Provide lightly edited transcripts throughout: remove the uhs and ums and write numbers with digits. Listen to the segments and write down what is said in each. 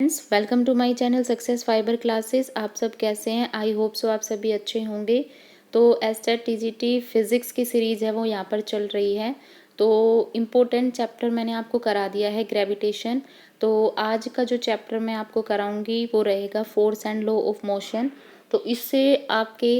Friends, welcome to my channel success fiber classes. आप सब कैसे हैं? आई होप सो आप सभी अच्छे होंगे। तो एसटेट टीजीटी फिज़िक्स की सीरीज़ है वो यहाँ पर चल रही है। तो इम्पोर्टेंट चैप्टर मैंने आपको करा दिया है ग्रेविटेशन। तो आज का जो चैप्टर मैं आपको कराऊंगी वो रहेगा force and law of motion. तो इससे आपके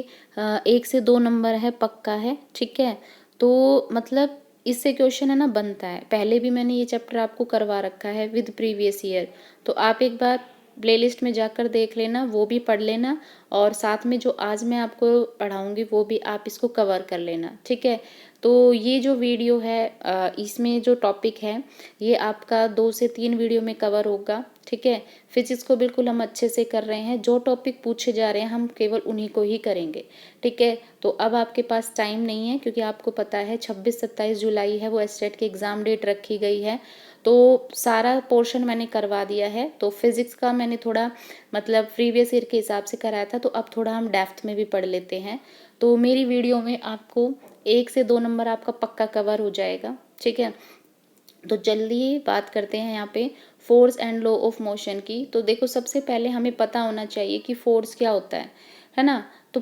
1 से 2 नंबर है पक्का है, ठीक है। तो मतलब इससे क्वेश्चन है ना बनता है। पहले भी मैंने ये चैप्टर आपको करवा रखा है विद प्रीवियस ईयर। तो आप एक बार प्लेलिस्ट में जाकर देख लेना, वो भी पढ़ लेना, और साथ में जो आज मैं आपको पढ़ाऊंगी वो भी आप इसको कवर कर लेना, ठीक है। तो ये जो वीडियो है इसमें जो टॉपिक है ये आपका 2 से 3 वीडियो में कवर होगा, ठीक है। फिजिक्स को बिल्कुल हम अच्छे से कर रहे हैं, जो टॉपिक पूछे जा रहे हैं हम केवल उन्हीं को ही करेंगे, ठीक है। तो अब आपके पास टाइम नहीं है, क्योंकि आपको पता है 26-27 जुलाई है वो एसटेट की एग्ज़ाम डेट रखी गई है। तो सारा पोर्शन मैंने करवा दिया है। तो फिज़िक्स का मैंने थोड़ा मतलब प्रीवियस ईयर के हिसाब से कराया था, तो अब थोड़ा हम डेप्थ में भी पढ़ लेते हैं। तो मेरी वीडियो में आपको 1 से 2 नंबर आपका पक्का कवर हो जाएगा, ठीक है। तो जल्दी बात करते हैं यहाँ पे force and law of motion की। तो देखो, सबसे पहले हमें पता होना चाहिए कि फोर्स क्या होता है ना। तो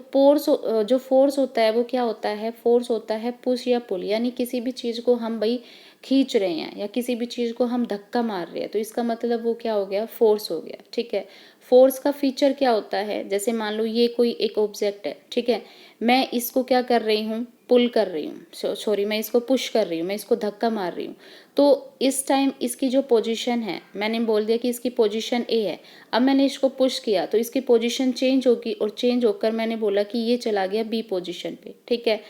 जो फोर्स होता है वो क्या होता है? फोर्स होता है पुश या पुल, यानी किसी भी चीज़ को हम भाई खींच रहे हैं या किसी भी चीज़ को हम धक्का मार रहे हैं, तो इसका मतलब वो क्या हो गया? फोर्स हो गया, ठीक है। फोर्स का फीचर क्या होता है? जैसे मान लो ये कोई एक ऑब्जेक्ट है, ठीक है। मैं इसको क्या कर रही हूँ? पुल कर रही हूँ, सॉरी, मैं इसको पुश कर रही हूँ, मैं इसको धक्का मार रही हूँ। तो इस टाइम इसकी जो पोजीशन है, मैंने बोल दिया कि इसकी पोजीशन ए है। अब मैंने इसको पुश किया तो इसकी पोजीशन चेंज होगी, और चेंज होकर मैंने बोला कि ये चला गया बी पोजीशन पे, ठीक है।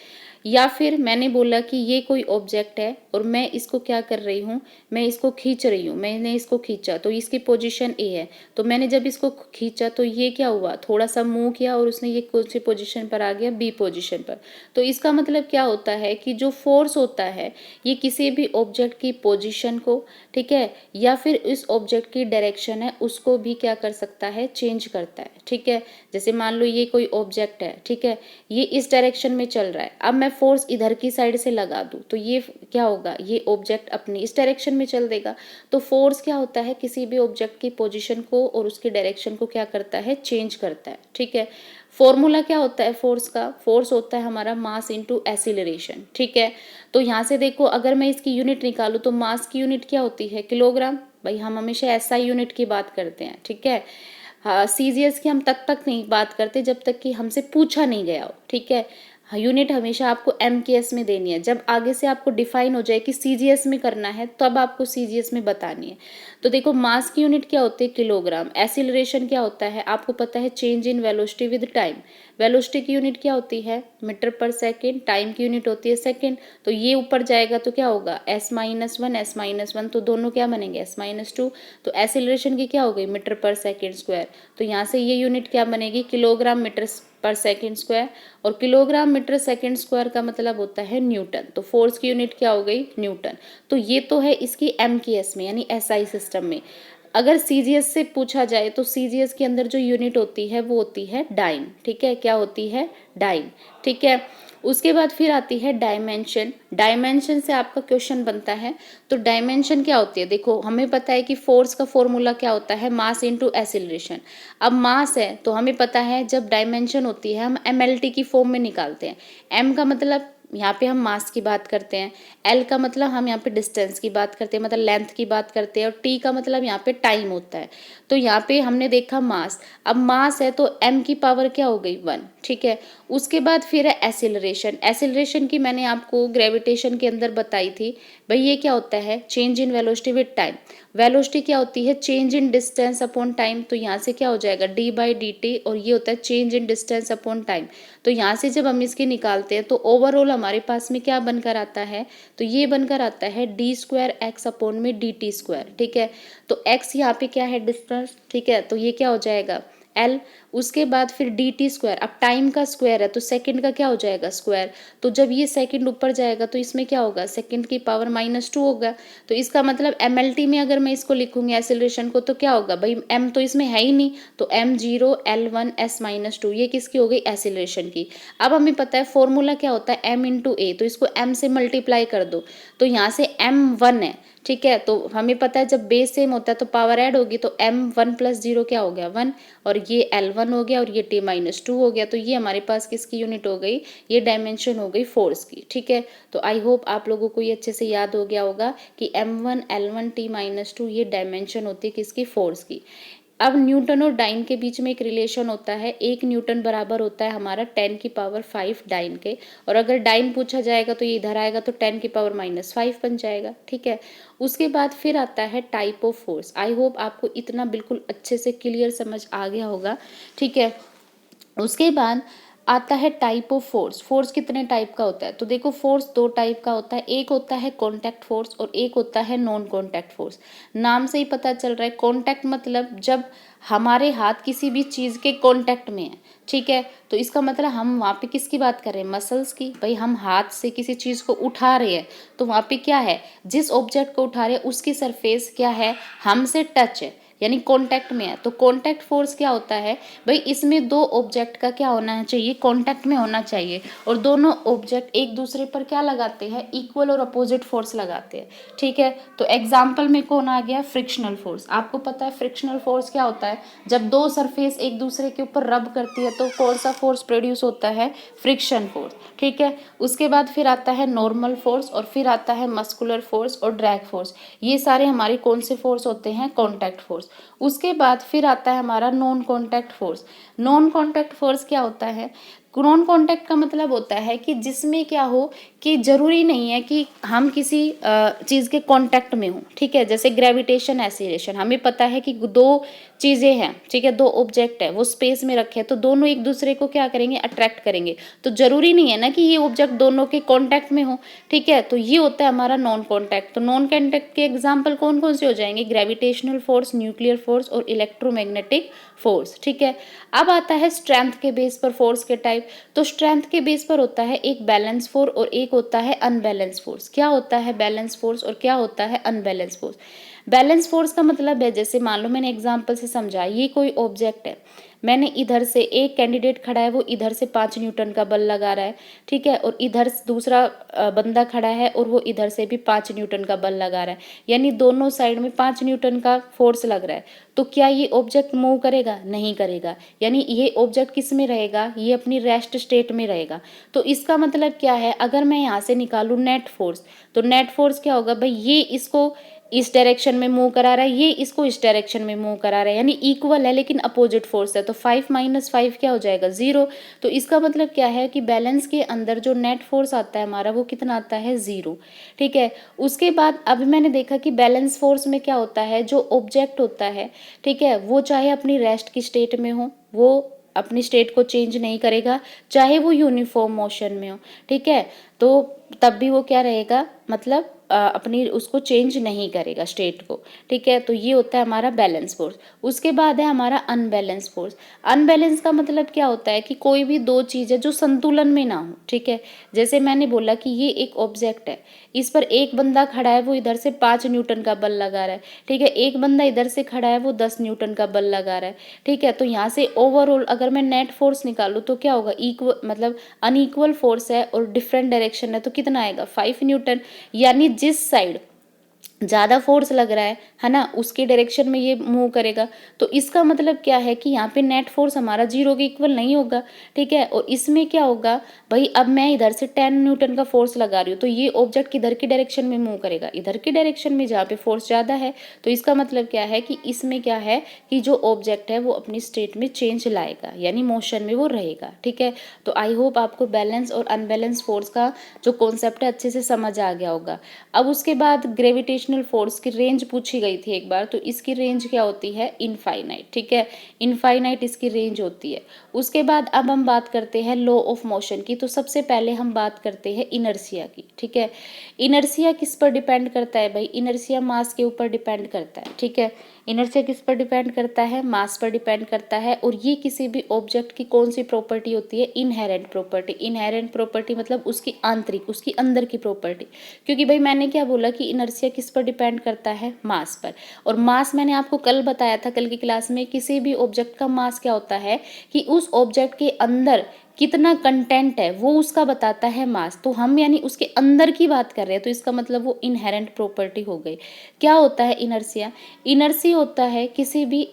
या फिर मैंने बोला कि ये कोई ऑब्जेक्ट है और मैं इसको क्या कर रही हूँ? मैं इसको खींच रही हूँ, मैंने इसको खींचा तो इसकी पोजीशन ए है। तो मैंने जब इसको खींचा तो ये क्या हुआ? थोड़ा सा मूव किया और उसने ये कौन सी पोजीशन पर आ गया? बी पोजीशन पर। तो इसका मतलब क्या होता है कि जो फोर्स होता है ये किसी भी ऑब्जेक्ट की पोजीशन को, ठीक है, या फिर इस ऑब्जेक्ट की डायरेक्शन है उसको भी क्या कर सकता है? चेंज करता है, ठीक है। जैसे मान लो ये कोई ऑब्जेक्ट है, ठीक है, ये इस डायरेक्शन में चल रहा है। अब मैं फोर्स इधर की साइड से लगा दूं तो ये क्या होगा? ये ऑब्जेक्ट अपनी इस डायरेक्शन में चल देगा। तो फोर्स क्या होता है? किसी भी ऑब्जेक्ट की पोजीशन को और उसकी डायरेक्शन को क्या करता है? चेंज करता है, ठीक है। फॉर्मूला क्या होता है फोर्स का? फोर्स होता है हमारा मास इनटू एक्सीलरेशन, ठीक है। तो यहाँ से देखो, अगर मैं इसकी यूनिट निकालूं तो मास की यूनिट क्या होती है? किलोग्राम। भाई हम हमेशा एसआई यूनिट की बात करते हैं, ठीक है। हाँ, सीजीएस की हम तक नहीं बात करते जब तक कि हमसे पूछा नहीं गया हो, ठीक है। हाँ, यूनिट हमेशा आपको एमकेएस में देनी है। जब आगे से आपको डिफाइन हो जाए कि सीजीएस में करना है तब आपको सीजीएस में बतानी है। तो देखो, मास की यूनिट क्या होती है? किलोग्राम। एक्सीलरेशन क्या होता है? आपको पता है, change in velocity with time. Velocity की यूनिट क्या होती है? मीटर पर सेकेंड। टाइम की यूनिट होती है सेकेंड। तो ये ऊपर जाएगा तो क्या होगा? S-1 S-1, तो दोनों क्या बनेंगे? S-2। तो एक्सीलरेशन की क्या हो गई? मीटर पर सेकेंड स्क्वायर। तो यहाँ से ये यूनिट क्या बनेगी? किलोग्राम मीटर पर सेकेंड स्क्वायर। और किलोग्राम मीटर सेकेंड स्क्वायर का मतलब होता है न्यूटन। तो फोर्स की यूनिट क्या हो गई? न्यूटन। तो ये तो है इसकी एमकेएस में यानी एसआई सिस्टम में। अगर सीजीएस से पूछा जाए तो सीजीएस के अंदर जो यूनिट होती है वो होती है डाइन, ठीक है। क्या होती है? डाइन, ठीक है। उसके बाद फिर आती है डायमेंशन। डायमेंशन से आपका क्वेश्चन बनता है। तो डायमेंशन क्या होती है? देखो, हमें पता है कि फोर्स का फॉर्मूला क्या होता है? Mass into acceleration. अब मास है तो हमें पता है जब डायमेंशन होती है हम एमएलटी की फॉर्म में निकालते हैं। एम का मतलब यहाँ पे हम मास की बात करते हैं, एल का मतलब हम यहाँ पे डिस्टेंस की बात करते हैं, मतलब लेंथ की बात करते हैं, और टी का मतलब यहाँ पे टाइम होता है। तो यहाँ पे हमने देखा मास। अब मास है तो एम की पावर क्या हो गई? 1, ठीक है। उसके बाद फिर है एसिलरेशन। एसिलरेशन की मैंने आपको ग्रेविटेशन के अंदर बताई थी। भाई ये क्या होता है? Change in velocity with time. Velocity क्या होती है? Change in distance upon time. तो यहाँ से क्या हो जाएगा? d/dt, और ये होता है change in distance upon time. तो यहाँ से जब हम इसकी निकालते हैं तो ओवरऑल हमारे पास में क्या बनकर आता है? तो ये बनकर आता है d²x अपॉन में dt², ठीक है। तो x यहाँ पे क्या है? डिस्टेंस, ठीक है। तो ये क्या हो जाएगा? L। उसके बाद फिर dt²। अब टाइम का स्क्वायर है तो सेकंड का क्या हो जाएगा? स्क्वायर। तो जब ये सेकंड ऊपर जाएगा तो इसमें क्या होगा? सेकंड की पावर -2 होगा। तो इसका मतलब एमएलटी में अगर मैं इसको लिखूंगी एक्सीलरेशन को तो क्या होगा? भाई m तो इसमें है ही नहीं, तो m0 L1 S-2, ये किसकी हो गई? एक्सीलरेशन की। अब हमें पता है फॉर्मूला क्या होता है? m × a, तो इसको m से मल्टीप्लाई कर दो। तो यहाँ से m 1 है, ठीक है, तो हमें पता है जब बेस सेम होता है तो पावर ऐड होगी, तो m1 + 0 क्या हो गया 1, और ये L1 हो गया और ये t-2 हो गया। तो ये हमारे पास किसकी यूनिट हो गई, ये डायमेंशन हो गई फोर्स की। ठीक है, तो आई होप आप लोगों को ये अच्छे से याद हो गया होगा कि m1 L1 t-2 ये डायमेंशन होती है किसकी, फोर्स की। अब न्यूटन और डाइन के बीच में एक रिलेशन होता है, 1 न्यूटन बराबर होता है हमारा 10⁵ डाइन के, और अगर डाइन पूछा जाएगा तो ये इधर आएगा तो 10⁻⁵ बन जाएगा। ठीक है, उसके बाद फिर आता है type of force. I hope आपको इतना बिल्कुल अच्छे से क्लियर समझ आ गया होगा। ठीक है, उसके बाद आता है टाइप ऑफ फोर्स। फोर्स कितने टाइप का होता है, तो देखो फोर्स दो टाइप का होता है, एक होता है कॉन्टैक्ट फोर्स और एक होता है नॉन कॉन्टैक्ट फोर्स। नाम से ही पता चल रहा है, कॉन्टैक्ट मतलब जब हमारे हाथ किसी भी चीज़ के कॉन्टैक्ट में है। ठीक है, तो इसका मतलब हम वहाँ पे किसकी बात कर रहे हैं, मसल्स की। भाई हम हाथ से किसी चीज़ को उठा रहे हैं तो वहाँ पे क्या है, जिस ऑब्जेक्ट को उठा रहे हैं उसकी सरफेस क्या है, हमसे टच है, यानी कांटेक्ट में है। तो कांटेक्ट फोर्स क्या होता है, भाई इसमें दो ऑब्जेक्ट का क्या होना चाहिए, कांटेक्ट में होना चाहिए, और दोनों ऑब्जेक्ट एक दूसरे पर क्या लगाते हैं, इक्वल और अपोजिट फोर्स लगाते हैं। ठीक है, तो एग्जाम्पल में कौन आ गया, फ्रिक्शनल फोर्स। आपको पता है फ्रिक्शनल फोर्स क्या होता है, जब दो सरफेस एक दूसरे के ऊपर रब करती है तो कौन सा फोर्स प्रोड्यूस होता है, फ्रिक्शन फोर्स। ठीक है, उसके बाद फिर आता है नॉर्मल फोर्स और फिर आता है मस्कुलर फोर्स और ड्रैग फोर्स। ये सारे हमारे कौन से फोर्स होते हैं, कॉन्टैक्ट फोर्स। उसके बाद फिर आता है हमारा non contact force. Non contact force क्या होता है, नॉन कॉन्टैक्ट का मतलब होता है कि जिसमें क्या हो कि जरूरी नहीं है कि हम किसी चीज़ के कांटेक्ट में हों। ठीक है, जैसे ग्रेविटेशन एसिलेशन, हमें पता है कि दो चीज़ें हैं, ठीक है, दो ऑब्जेक्ट है, वो स्पेस में रखे हैं तो दोनों एक दूसरे को क्या करेंगे, अट्रैक्ट करेंगे। तो जरूरी नहीं है ना कि ये ऑब्जेक्ट दोनों के कांटेक्ट में हो। ठीक है, तो ये होता है हमारा नॉन कॉन्टैक्ट। तो नॉन कॉन्टैक्ट के एग्जाम्पल कौन कौन से हो जाएंगे, ग्रेविटेशनल फोर्स, न्यूक्लियर फोर्स और इलेक्ट्रोमैग्नेटिक फोर्स। ठीक है, अब आता है स्ट्रेंथ के बेस पर फोर्स के टाइप। तो स्ट्रेंथ के बेस पर होता है एक बैलेंस फोर्स और एक होता है अनबैलेंस फोर्स। क्या होता है बैलेंस फोर्स और क्या होता है अनबैलेंस फोर्स। बैलेंस फोर्स का मतलब है, जैसे मान लो मैंने एग्जांपल से समझा, ये कोई ऑब्जेक्ट है, मैंने इधर से एक कैंडिडेट खड़ा है, वो इधर से 5 न्यूटन का बल लगा रहा है। ठीक है, और इधर दूसरा बंदा खड़ा है और वो इधर से भी 5 न्यूटन का बल लगा रहा है, यानी दोनों साइड में 5 न्यूटन का फोर्स लग रहा है। तो क्या ये ऑब्जेक्ट मूव करेगा, नहीं करेगा, यानी ये ऑब्जेक्ट किस में रहेगा, ये अपनी रेस्ट स्टेट में रहेगा। तो इसका मतलब क्या है, अगर मैं यहाँ से निकालूँ नेट फोर्स, तो नेट फोर्स क्या होगा, भाई ये इसको इस डायरेक्शन में मूव करा रहा है, ये इसको इस डायरेक्शन में मूव करा रहा है, यानी इक्वल है लेकिन अपोजिट फोर्स है। तो 5 - 5 क्या हो जाएगा, 0। तो इसका मतलब क्या है कि बैलेंस के अंदर जो नेट फोर्स आता है हमारा, वो कितना आता है, 0। ठीक है, उसके बाद अभी मैंने देखा कि बैलेंस फोर्स में क्या होता है, जो ऑब्जेक्ट होता है, ठीक है, वो चाहे अपनी रेस्ट की स्टेट में हो, वो अपनी स्टेट को चेंज नहीं करेगा, चाहे वो यूनिफॉर्म मोशन में हो। ठीक है, तो तब भी वो क्या रहेगा, मतलब अपनी उसको चेंज नहीं करेगा स्टेट को। ठीक है, तो ये होता है हमारा बैलेंस फोर्स। उसके बाद है हमारा अनबैलेंस फोर्स। अनबैलेंस का मतलब क्या होता है कि कोई भी दो चीज़ें जो संतुलन में ना हो। ठीक है, जैसे मैंने बोला कि ये एक ऑब्जेक्ट है, इस पर एक बंदा खड़ा है, वो इधर से 5 न्यूटन का बल लगा रहा है। ठीक है, एक बंदा इधर से खड़ा है, वो 10 न्यूटन का बल लगा रहा है। ठीक है, तो यहाँ से ओवरऑल अगर मैं नेट फोर्स निकालूँ तो क्या होगा, इक्वल मतलब अनइक्वल फोर्स है और डिफरेंट डायरेक्शन है, तो कितना आएगा, 5 न्यूटन। यानी जिस साइड ज़्यादा फोर्स लग रहा है ना, उसके डायरेक्शन में ये मूव करेगा। तो इसका मतलब क्या है कि यहाँ पे नेट फोर्स हमारा 0 के इक्वल नहीं होगा। ठीक है, और इसमें क्या होगा, भाई अब मैं इधर से 10 न्यूटन का फोर्स लगा रही हूँ, तो ये ऑब्जेक्ट किधर की डायरेक्शन में मूव करेगा, इधर की डायरेक्शन में, जहाँ पे फोर्स ज़्यादा है। तो इसका मतलब क्या है कि इसमें क्या है कि जो ऑब्जेक्ट है वो अपनी स्टेट में चेंज लाएगा, यानी मोशन में वो रहेगा। ठीक है, तो आई होप आपको बैलेंस और अनबैलेंस फोर्स का जो कॉन्सेप्ट है अच्छे से समझ आ गया होगा। अब उसके बाद ग्रेविटेशनल फोर्स की रेंज पूछी गई थी एक बार, तो इसकी रेंज क्या होती है, इनफाइनाइट। ठीक है, इनफाइनाइट इसकी रेंज होती है। उसके बाद अब हम बात करते हैं लॉ ऑफ मोशन की। तो सबसे पहले हम बात करते हैं इनर्शिया की। ठीक है, इनर्शिया किस पर डिपेंड करता है, भाई इनर्शिया मास के ऊपर डिपेंड करता है। ठीक है, इनर्शिया किस पर डिपेंड करता है, मास पर डिपेंड करता है। और ये किसी भी ऑब्जेक्ट की कौन सी प्रॉपर्टी होती है, इनहेरेंट प्रॉपर्टी। इनहेरेंट प्रॉपर्टी मतलब उसकी आंतरिक, उसकी अंदर की प्रॉपर्टी। क्योंकि भाई मैंने क्या बोला कि इनर्शिया किस पर डिपेंड करता है, मास पर। और मास मैंने आपको कल बताया था, कल की क्लास में, किसी भी ऑब्जेक्ट का मास क्या होता है कि उस ऑब्जेक्ट के अंदर कितना कंटेंट है वो उसका बताता है मास। तो हम यानी उसके अंदर की बात कर रहे हैं, तो इसका मतलब वो इनहेरेंट प्रॉपर्टी हो गई। क्या होता है इनर्शिया? इनर्शिया होता है किसी भी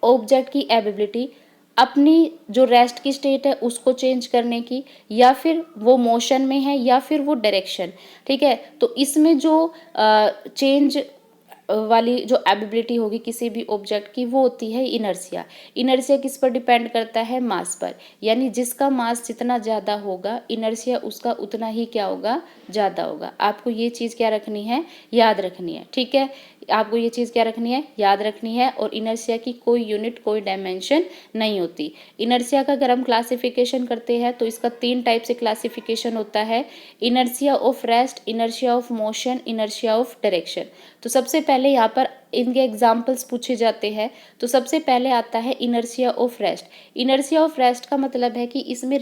ऑब्जेक्ट की एबिलिटी अपनी जो रेस्ट की स्टेट है उसको चेंज करने की, या फिर वो मोशन में है या फिर वो डायरेक्शन, ठीक है। तो इसमें जो चेंज वाली जो एबिलिटी होगी किसी भी ऑब्जेक्ट की वो होती है इनर्शिया। इनर्शिया किस पर डिपेंड करता है? मास पर। यानी जिसका मास जितना ज़्यादा होगा इनर्शिया उसका उतना ही क्या होगा? ज़्यादा होगा। आपको ये चीज़ क्या रखनी है? याद रखनी है, ठीक है। आपको ये चीज़ क्या रखनी है? याद रखनी है। और इनर्शिया की कोई यूनिट कोई डायमेंशन नहीं होती। इनर्शिया का अगर हम क्लासिफिकेशन करते हैं तो इसका 3 टाइप से क्लासिफिकेशन होता है: inertia of rest, inertia of motion, inertia of direction. तो सबसे पहले यहाँ पर इनके एग्जाम्पल्स पूछे जाते हैं। तो सबसे पहले आता है inertia of rest. Inertia of rest का मतलब है कि इसमें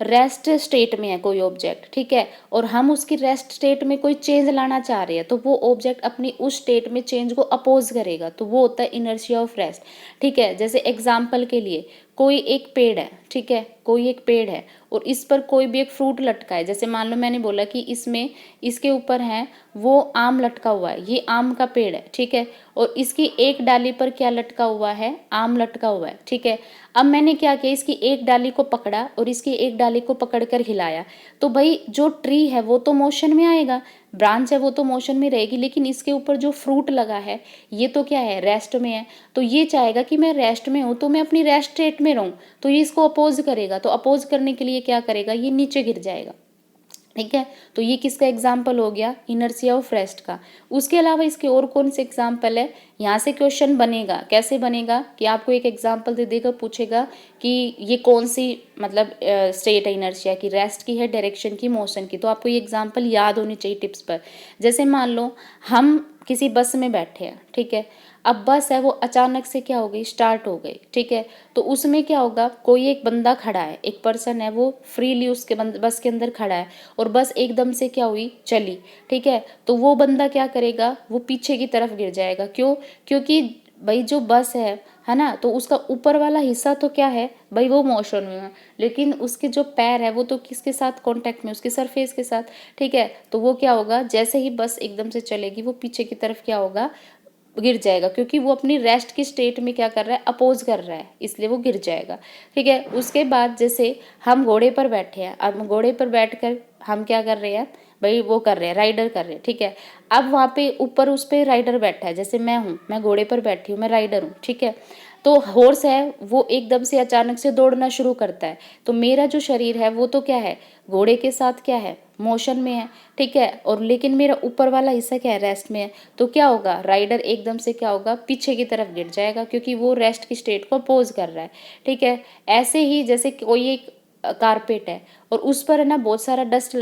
रेस्ट स्टेट में है कोई ऑब्जेक्ट, ठीक है, और हम उसकी रेस्ट स्टेट में कोई चेंज लाना चाह रहे हैं, तो वो ऑब्जेक्ट अपनी उस स्टेट में चेंज को अपोज करेगा, तो वो होता है इनर्शिया ऑफ रेस्ट, ठीक है। जैसे एग्जाम्पल के लिए कोई एक पेड़ है, ठीक है, कोई एक पेड़ है और इस पर कोई भी एक फ्रूट लटका है। जैसे मान लो मैंने बोला कि इसमें इसके ऊपर है वो आम लटका हुआ है, ये आम का पेड़ है, ठीक है, और इसकी एक डाली पर क्या लटका हुआ है? आम लटका हुआ है, ठीक है। अब मैंने क्या किया, इसकी एक डाली को पकड़ा और इसकी एक डाली को पकड़कर हिलाया, तो भाई जो ट्री है वो तो मोशन में आएगा, ब्रांच है वो तो मोशन में रहेगी, लेकिन इसके ऊपर जो फ्रूट लगा है ये तो क्या है? रेस्ट में है। तो ये चाहेगा कि मैं रेस्ट में हूँ तो मैं अपनी रेस्ट स्टेट में रहूँ, तो ये इसको अपोज करेगा। तो अपोज करने के लिए क्या करेगा? ये नीचे गिर जाएगा, ठीक है। तो ये किसका एग्जाम्पल हो गया? इनर्शिया ऑफ रेस्ट का। उसके अलावा इसके और कौन से एग्जाम्पल है? यहाँ से क्वेश्चन बनेगा। कैसे बनेगा कि आपको एक एग्जाम्पल दे देगा, पूछेगा कि ये कौन सी मतलब स्टेट है इनर्शिया की, रेस्ट की है, डायरेक्शन की, मोशन की। तो आपको ये एग्जाम्पल याद होनी चाहिए टिप्स पर। जैसे मान लो हम किसी बस में बैठे हैं, ठीक है, अब बस है वो अचानक से क्या हो गई? स्टार्ट हो गई, ठीक है। तो उसमें क्या होगा? कोई एक बंदा खड़ा है, एक पर्सन है, वो फ्रीली उसके बस के अंदर खड़ा है और बस एकदम से क्या हुई? चली, ठीक है। तो वो बंदा क्या करेगा? वो पीछे की तरफ गिर जाएगा। क्यों? क्योंकि भाई जो बस है ना, तो उसका ऊपर वाला हिस्सा तो क्या है भाई? वो मोशन में है, लेकिन उसके जो पैर है वो तो किसके साथ कांटेक्ट में? उसकी सरफेस के साथ, ठीक है। तो वो क्या होगा? जैसे ही बस एकदम से चलेगी वो पीछे की तरफ क्या होगा? गिर जाएगा, क्योंकि वो अपनी रेस्ट की स्टेट में क्या कर रहा है? अपोज कर रहा है, इसलिए वो गिर जाएगा, ठीक है। उसके बाद जैसे हम घोड़े पर बैठे हैं, अब घोड़े पर बैठकर हम क्या कर रहे हैं भाई? वो कर रहे हैं, राइडर कर रहे हैं, ठीक है। अब वहाँ पे ऊपर उस पर राइडर बैठा है, जैसे मैं हूँ, मैं घोड़े पर बैठी हूँ, मैं राइडर हूँ, ठीक है। तो हॉर्स है वो एकदम से अचानक से दौड़ना शुरू करता है, तो मेरा जो शरीर है वो तो क्या है? घोड़े के साथ क्या है? मोशन में है, ठीक है। और लेकिन मेरा ऊपर वाला हिस्सा क्या है? रेस्ट में है। तो क्या होगा? राइडर एकदम से क्या होगा? पीछे की तरफ गिर जाएगा, क्योंकि वो रेस्ट की स्टेट को अपोज कर रहा है, ठीक है। ऐसे ही जैसे कोई एक कारपेट है और उस पर है ना बहुत सारा डस्ट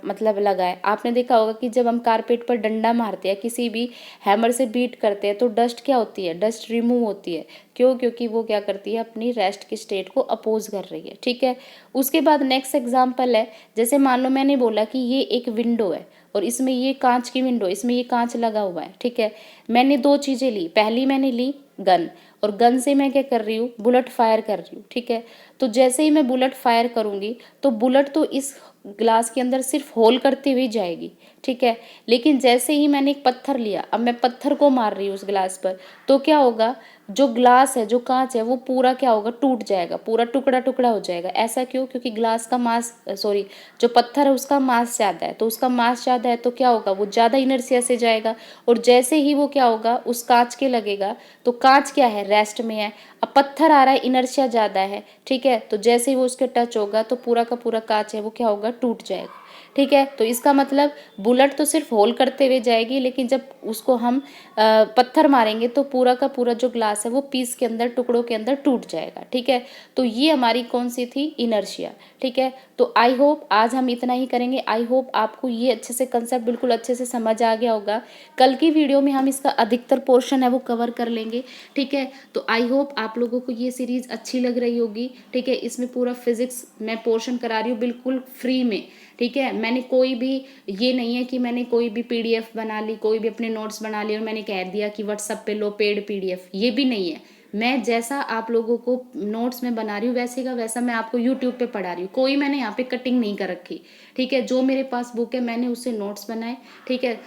मतलब लगा है। आपने देखा होगा कि जब हम कारपेट पर डंडा मारते हैं, किसी भी हैमर से बीट करते हैं, तो डस्ट क्या होती है? डस्ट रिमूव होती है। क्यों? क्योंकि वो क्या करती है? अपनी रेस्ट की स्टेट को अपोज कर रही है, ठीक है। उसके बाद नेक्स्ट एग्जाम्पल है, जैसे मान लो मैंने बोला कि ये एक विंडो है और इसमें ये कांच की विंडो, इसमें ये कांच लगा हुआ है, ठीक है। मैंने दो चीज़ें ली, पहली मैंने ली गन, और गन से मैं क्या कर रही हूँ? बुलेट फायर कर रही हूँ, ठीक है। तो जैसे ही मैं बुलेट फायर करूँगी तो बुलेट तो इस ग्लास के अंदर सिर्फ होल करती हुई जाएगी, ठीक है। लेकिन जैसे ही मैंने एक पत्थर लिया, अब मैं पत्थर को मार रही हूँ उस ग्लास पर, तो क्या होगा? जो ग्लास है, जो कांच है, वो पूरा क्या होगा? टूट जाएगा, पूरा टुकड़ा टुकड़ा हो जाएगा। ऐसा क्यों? क्योंकि ग्लास का मास सॉरी जो पत्थर है उसका मास ज़्यादा है, तो उसका मास ज़्यादा है तो क्या होगा? वो ज़्यादा इनर्शिया से जाएगा, और जैसे ही वो क्या होगा? उस कांच के लगेगा, तो कांच क्या है? रेस्ट में है। अब पत्थर आ रहा है, इनर्शिया ज़्यादा है, ठीक है। तो जैसे ही वो उसके टच होगा तो पूरा का पूरा कांच है वो क्या होगा? टूट जाएगा, ठीक है। तो इसका मतलब बुलेट तो सिर्फ होल करते हुए जाएगी, लेकिन जब उसको हम पत्थर मारेंगे तो पूरा का पूरा जो ग्लास है वो पीस के अंदर, टुकड़ों के अंदर टूट जाएगा, ठीक है। तो ये हमारी कौन सी थी? इनर्शिया, ठीक है। तो आई होप आज हम इतना ही करेंगे। आई होप आपको ये अच्छे से कंसेप्ट बिल्कुल अच्छे से समझ आ गया होगा। कल की वीडियो में हम इसका अधिकतर पोर्शन है वो कवर कर लेंगे, ठीक है। तो आई होप आप लोगों को ये सीरीज अच्छी लग रही होगी, ठीक है। इसमें पूरा फिजिक्स मैं पोर्शन करा रही हूँ बिल्कुल फ्री में, ठीक है। मैंने कोई भी ये नहीं है कि मैंने कोई भी पीडीएफ बना ली, कोई भी अपने नोट्स बना लिए और मैंने कह दिया कि व्हाट्सएप पे लो पेड पीडीएफ, ये भी नहीं है। मैं जैसा आप लोगों को नोट्स में बना रही हूँ वैसे का वैसा मैं आपको यूट्यूब पे पढ़ा रही हूँ, कोई मैंने यहाँ पे कटिंग नहीं कर रखी, ठीक है। जो मेरे पास बुक है मैंने उससे नोट्स बनाए, ठीक है,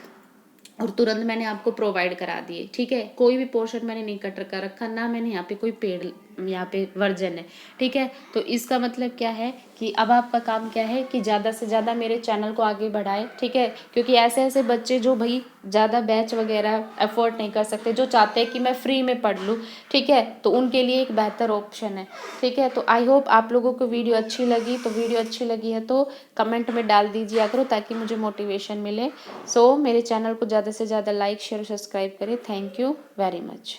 और तुरंत मैंने आपको प्रोवाइड करा दिए, ठीक है। कोई भी पोर्शन मैंने नहीं कट कर रखा, ना मैंने यहाँ पे कोई पेड यहाँ पे वर्जन है, ठीक है। तो इसका मतलब क्या है कि अब आपका काम क्या है कि ज़्यादा से ज़्यादा मेरे चैनल को आगे बढ़ाए, ठीक है। क्योंकि ऐसे ऐसे बच्चे जो भाई ज़्यादा बैच वगैरह अफोर्ड नहीं कर सकते, जो चाहते हैं कि मैं फ्री में पढ़ लूँ, ठीक है, तो उनके लिए एक बेहतर ऑप्शन है, ठीक है। तो आई होप आप लोगों को वीडियो अच्छी लगी, तो वीडियो अच्छी लगी है तो कमेंट में डाल दीजिए करो ताकि मुझे मोटिवेशन मिले। सो मेरे चैनल को ज़्यादा से ज़्यादा लाइक शेयर सब्सक्राइब करें। Thank you very much.